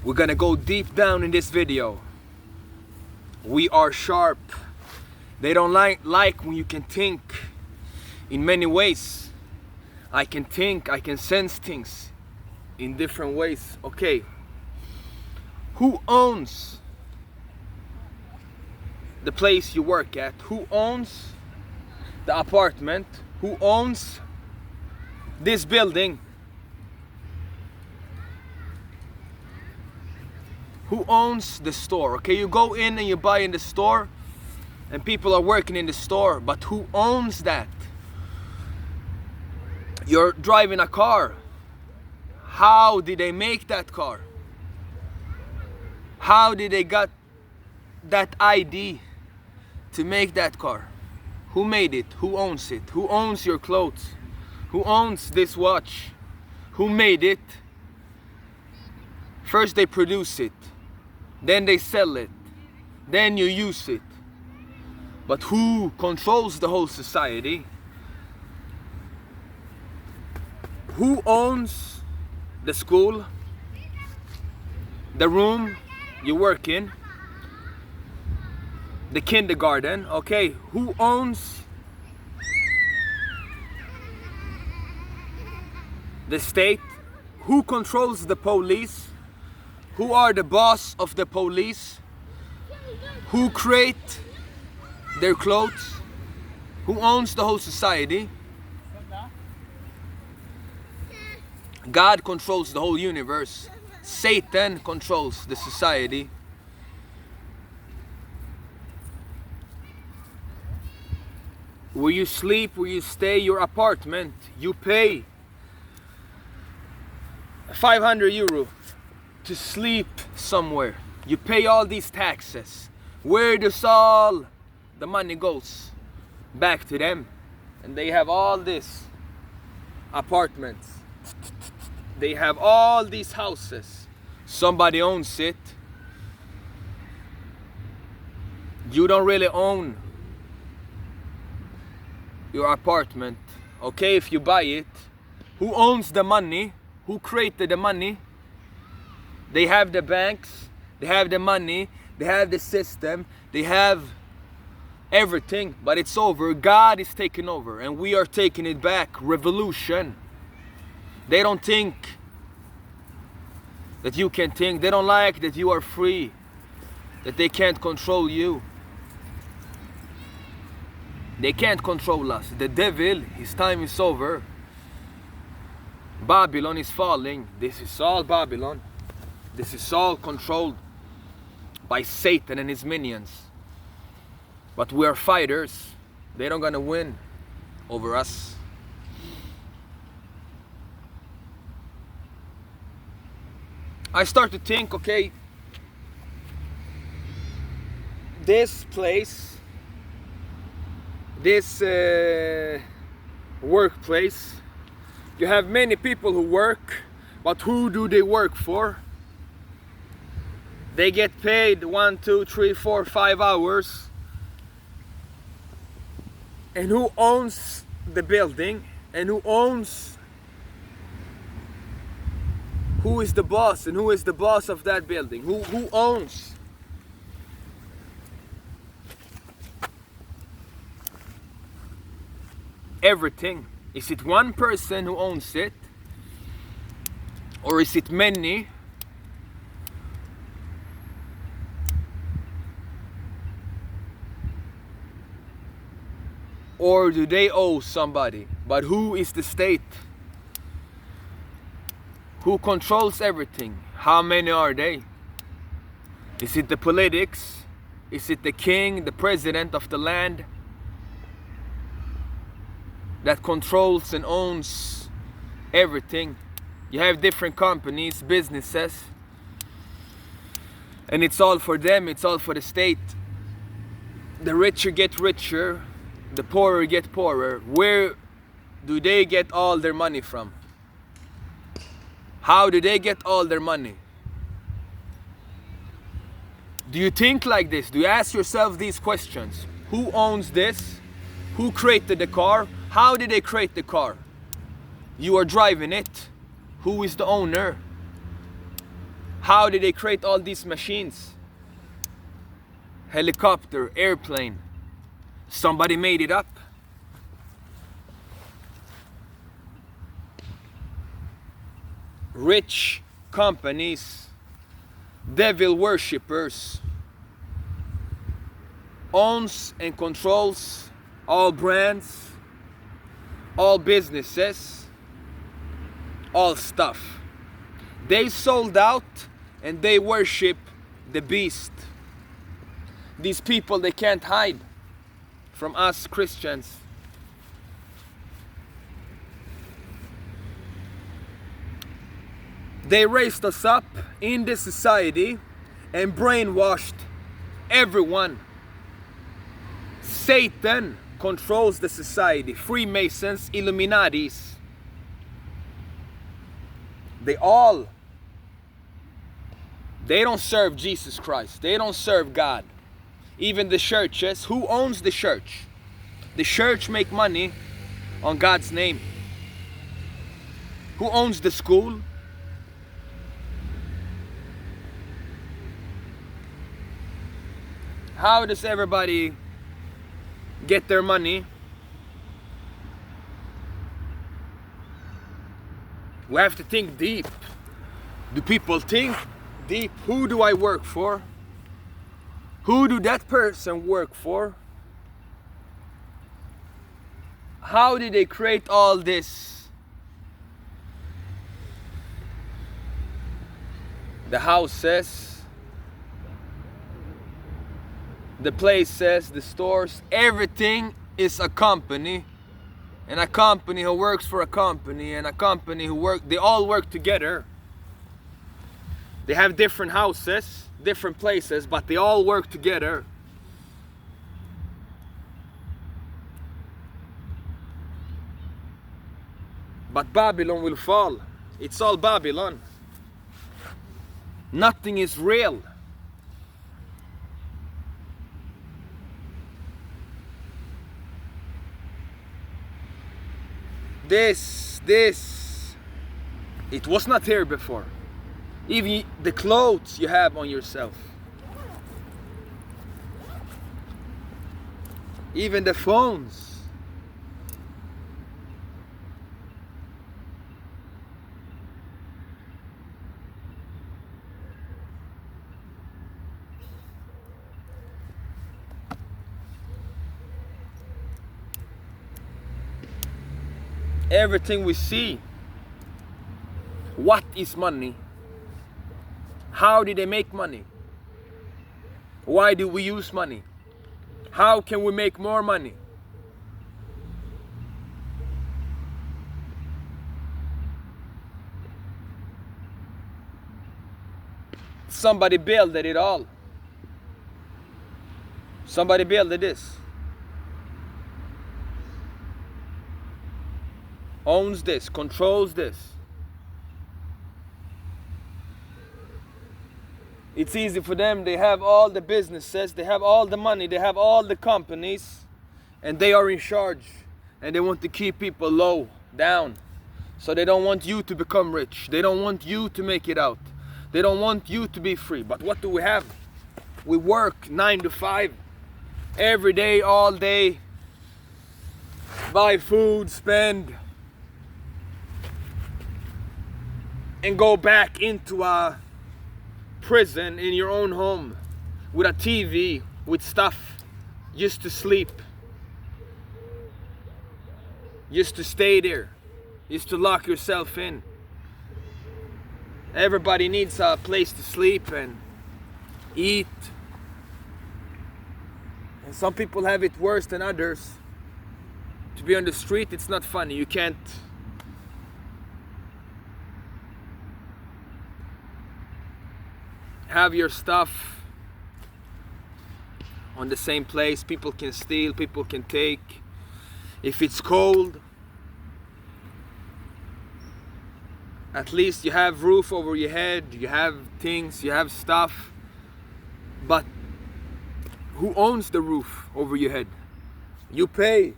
We're gonna go deep down in this video. We are sharp. They don't like when you can think in many ways. I can think, I can sense things in different ways. Okay, who owns the place you work at? Who owns the apartment? Who owns this building? Who owns the store? Okay, you go in and you buy in the store and people are working in the store, but who owns that? You're driving a car. How did they make that car? How did they got that ID to make that car? Who made it? Who owns it? Who owns your clothes? Who owns this watch? Who made it? First they produce it, then they sell it, then you use it. But who controls the whole society? Who owns the school, the room you work in, the kindergarten? Okay, who owns the state? Who controls the police? Who are the boss of the police? Who create their clothes? Who owns the whole society? God controls the whole universe. Satan controls the society. Where you sleep, where you stay, your apartment, you pay 500 euro to sleep somewhere. You pay all these taxes. Where does all the money goes? Back to them. And they have all this apartments. They have all these houses. Somebody owns it. You don't really own your apartment. Okay, if you buy it, who owns the money? Who created the money? They have the banks, they have the money, they have the system, they have everything, but it's over. God is taking over and we are taking it back. Revolution. They don't think that you can think. They don't like that you are free, that they can't control you. They can't control us. The devil, his time is over. Babylon is falling. This is all Babylon. This is all controlled by Satan and his minions. But we are fighters. They're not gonna win over us. I start to think, okay, this place, this workplace, you have many people who work, but who do they work for? They get paid 1, 2, 3, 4, 5 hours. And who owns the building? And who owns? Who is the boss? And who is the boss of that building? Who owns? Everything. Is it one person who owns it? Or is it many? Or do they owe somebody? But who is the state? Who controls everything? How many are they? Is it the politics? Is it the king, the president of the land that controls and owns everything? You have different companies, businesses, and it's all for them, it's all for the state. The richer get richer, the poorer get poorer. Where do they get all their money from? How do they get all their money? Do you think like this? Do you ask yourself these questions? Who owns this? Who created the car? How did they create the car? You are driving it. Who is the owner? How did they create all these machines? Helicopter, airplane. Somebody made it up. Rich companies, devil worshippers, owns and controls all brands, all businesses, all stuff. They sold out and they worship the beast. These people, they can't hide from us Christians. They raised us up in this society and brainwashed everyone. Satan controls the society. Freemasons, Illuminatis. They don't serve Jesus Christ. They don't serve God. Even the churches, who owns the church? The church make money on God's name. Who owns the school? How does everybody get their money? We have to think deep. Do people think deep? Who do I work for? Who do that person work for? How did they create all this? The houses, the places, the stores, everything is a company. And a company who works for a company, and a company who they all work together. They have different houses, different places, but they all work together. But Babylon will fall. It's all Babylon. Nothing is real. This, it was not here before. Even the clothes you have on yourself. Even the phones. Everything we see. What is money? How did they make money? Why do we use money? How can we make more money? Somebody built it all. Somebody built this. Owns this, controls this. It's easy for them. They have all the businesses, they have all the money, they have all the companies, and they are in charge. And they want to keep people low, down. So they don't want you to become rich. They don't want you to make it out. They don't want you to be free. But what do we have? We work 9 to 5, every day, all day. Buy food, spend, and go back into a prison in your own home with a TV, with stuff, just to sleep, just to stay there, just to lock yourself in. Everybody needs a place to sleep and eat. And some people have it worse than others. To be on the street, it's not funny. You can't have your stuff on the same place. People can steal, people can take. If it's cold, at least you have roof over your head, you have things, you have stuff. But who owns the roof over your head? You pay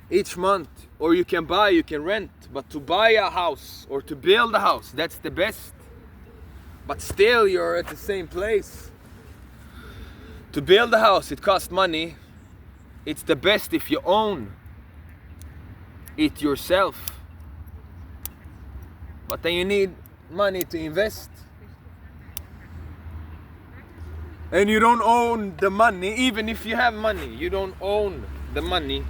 each month, or you can buy, you can rent. But to buy a house or to build a house, that's the best. but still you're at the same place. To build a house, it costs money. It's the best if you own it yourself. But then you need money to invest. And you don't own the money, even if you have money, you don't own the money.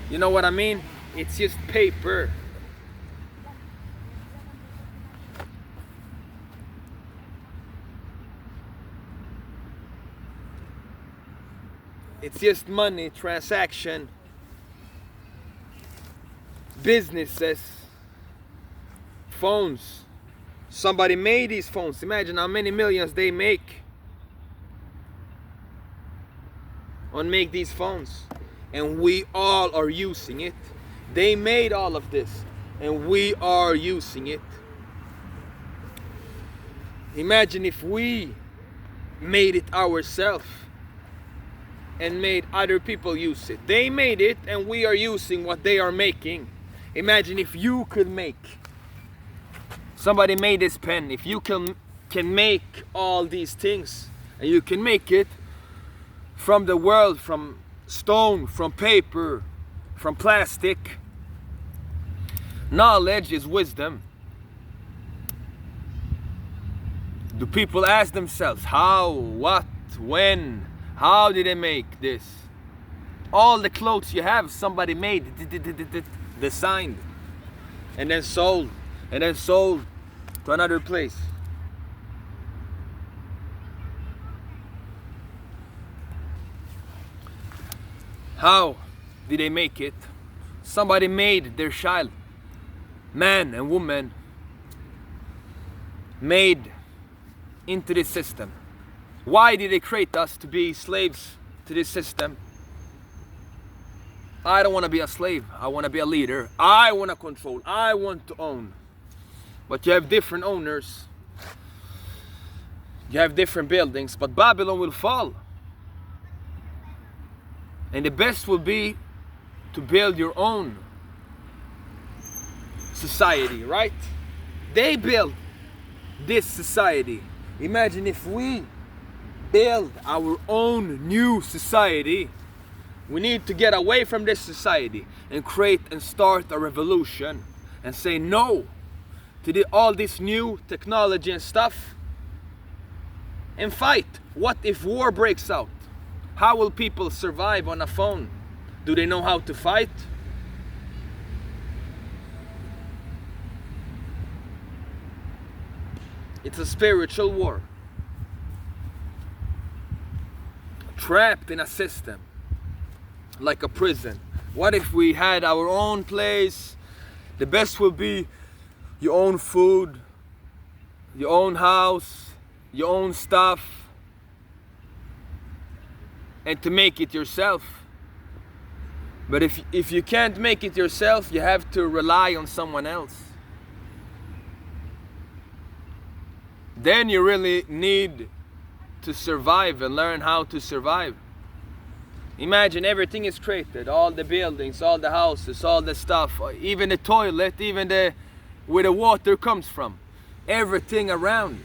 You know what I mean? It's just paper. It's just money, transaction, businesses, phones. Somebody made these phones. Imagine how many millions they make on make these phones. And we all are using it. They made all of this and we are using it. Imagine if we made it ourselves and made other people use it. They made it and we are using what they are making. Imagine if you could make, somebody made this pen, if you can make all these things, and you can make it from the world, from stone, from paper, from plastic. Knowledge is wisdom. Do people ask themselves how, what, when, how did they make this? All the clothes you have, somebody made, designed, and then sold to another place. How did they make it? Somebody made their child, man and woman, made into this system. Why did they create us to be slaves to this system? I don't want to be a slave. I want to be a leader. I want to control. I want to own. But you have different owners. You have different buildings. But Babylon will fall. And the best will be to build your own society, right? They built this society. Imagine if we build our own new society. We need to get away from this society and create and start a revolution and say no to all this new technology and stuff and fight. What if war breaks out? How will people survive on a phone? Do they know how to fight? It's a spiritual war. Trapped in a system, like a prison. What if we had our own place? The best will be your own food, your own house, your own stuff, and to make it yourself. But if you can't make it yourself, you have to rely on someone else. Then you really need to survive and learn how to survive. Imagine everything is created, all the buildings, all the houses, all the stuff, even the toilet, even where the water comes from. Everything around,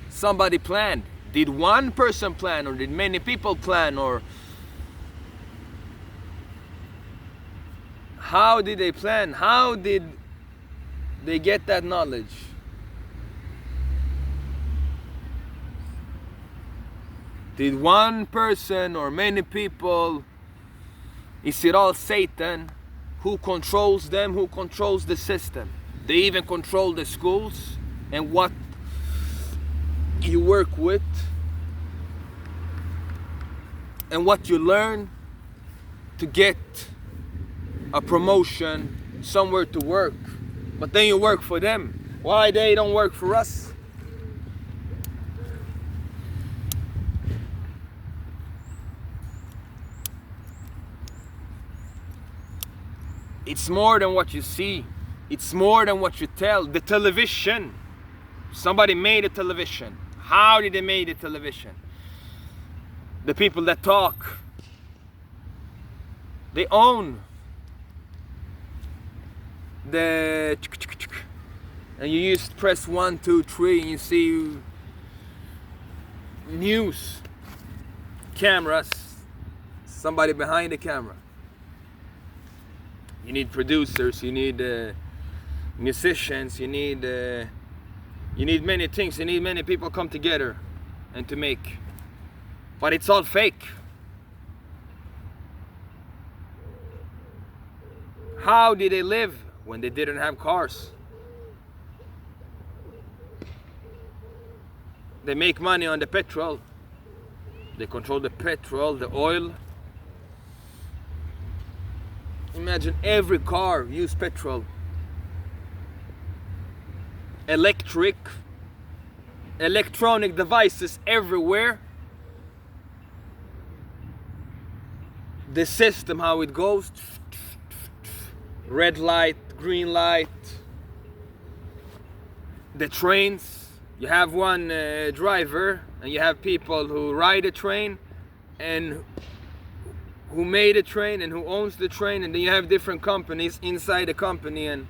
somebody planned. Did one person plan, or did many people plan, or how did they plan? How did they get that knowledge? Did one person or many people? Is it all Satan? Who controls them? Who controls the system? They even control the schools and what you work with and what you learn to get a promotion, somewhere to work. But then you work for them. Why they don't work for us? It's more than what you see. It's more than what you tell. The television. Somebody made a television. How did they make a television? The people that talk, they own the and you just press 1, 2, 3 and you see news, cameras, somebody behind the camera. You need producers, you need musicians, you need many things, you need many people come together and to make. But it's all fake. How did they live when they didn't have cars? They make money on the petrol. They control the petrol, the oil. Imagine every car use petrol. Electronic devices everywhere. The system, how it goes. Red light, green light. The trains. You have one driver and you have people who ride a train and who made a train and who owns the train, and then you have different companies inside the company. And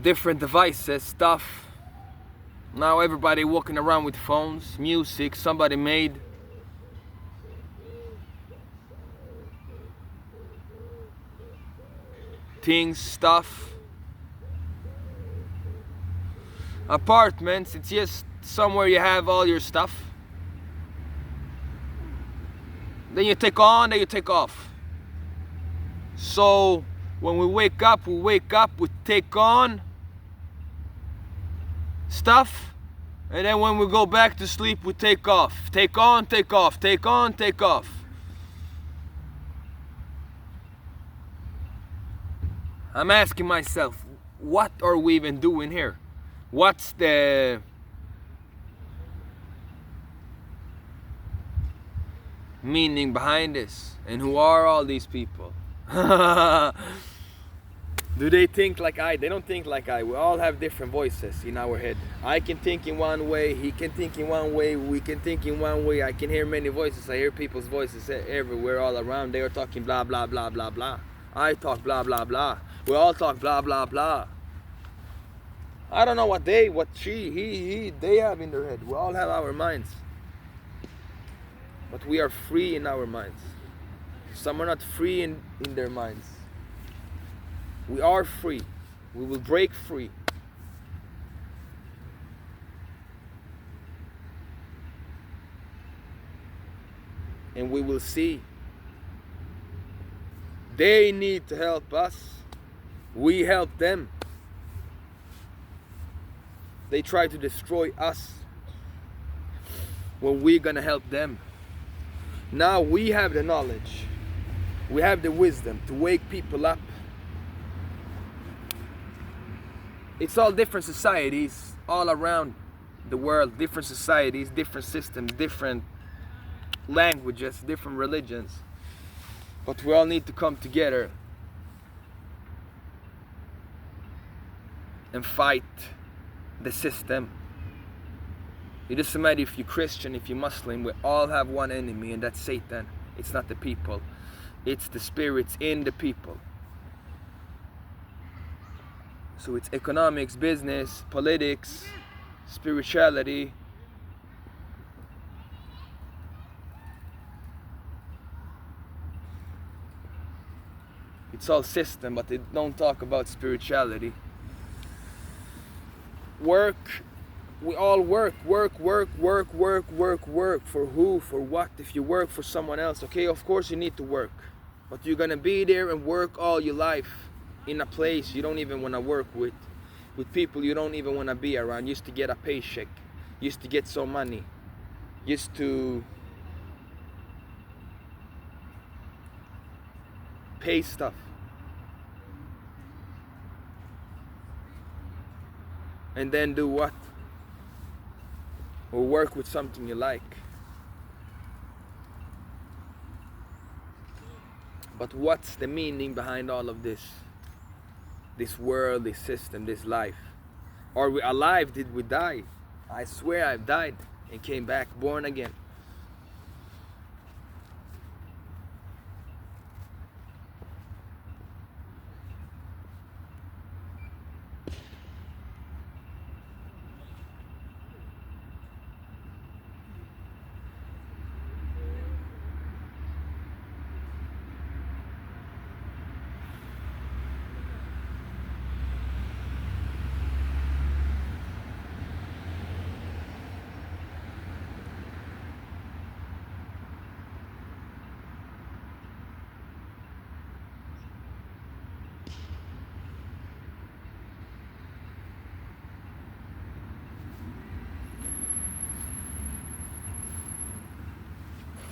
different devices, stuff. Now everybody walking around with phones, music somebody made. Things, stuff. Apartments, it's just somewhere you have all your stuff. Then you take on, then you take off. So when we wake up, we take on stuff, and then when we go back to sleep, we take off. Take on, take off, take on, take off. I'm asking myself, what are we even doing here? What's the meaning behind this? And who are all these people? Do they think like I? They don't think like I. We all have different voices in our head. I can think in one way, he can think in one way, we can think in one way. I can hear many voices. I hear people's voices everywhere, all around. They are talking blah, blah, blah, blah, blah. I talk blah, blah, blah. We all talk blah, blah, blah. I don't know what they have in their head. We all have our minds. But we are free in our minds. Some are not free in their minds. We are free. We will break free. And we will see. They need to help us. We help them. They try to destroy us. Well, we're gonna help them. Now we have the knowledge. We have the wisdom to wake people up. It's all different societies all around the world. Different societies, different systems, different languages, different religions. But we all need to come together and fight the system. It doesn't matter if you're Christian, if you're Muslim, we all have one enemy, and that's Satan. It's not the people. It's the spirits in the people. So it's economics, business, politics, spirituality. It's all system, but they don't talk about spirituality. Work. We all work. For who? For what? If you work for someone else, okay, of course you need to work. But you're gonna be there and work all your life in a place you don't even wanna work with people you don't even wanna be around, just to get a paycheck, just to get some money, just to pay stuff. And then do what? Or work with something you like. But what's the meaning behind all of this? This world, this system, this life. Are we alive? Did we die? I swear I've died and came back. born again.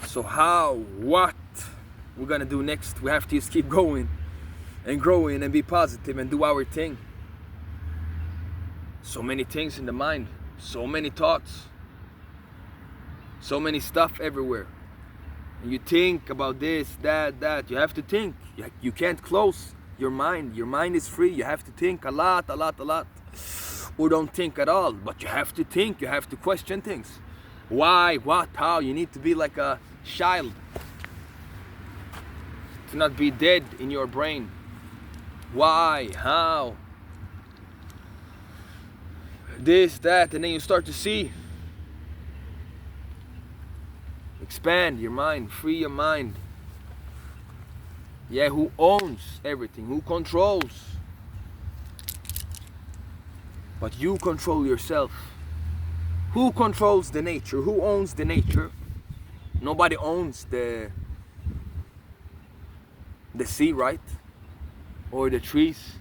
So what we're gonna do next? We have to just keep going and growing and be positive and do our thing. So many things in the mind, so many thoughts, so many stuff everywhere. And you think about this, that. You have to think. You can't close your mind. Your mind is free. You have to think a lot. Or don't think at all. But you have to think. You have to question things. Why, what, how? You need to be like a child. To not be dead in your brain. Why, how? This, that, and then you start to see. Expand your mind, free your mind. Yeah, who owns everything? Who controls? But you control yourself. Who controls the nature? Who owns the nature? Nobody owns the sea, right? Or the trees.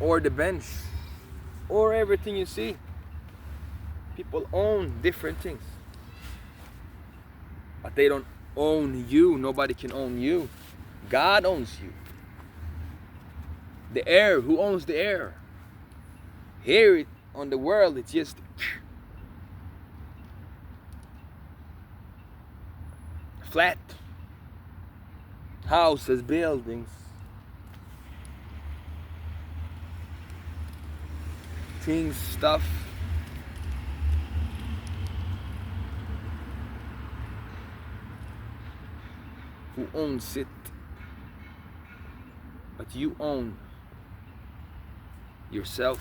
Or the bench. Or everything you see. People own different things. But they don't own you. Nobody can own you. God owns you. The air, who owns the air? Here on the world, it's just flat. Houses, buildings. Things, stuff. Who owns it? But you own yourself.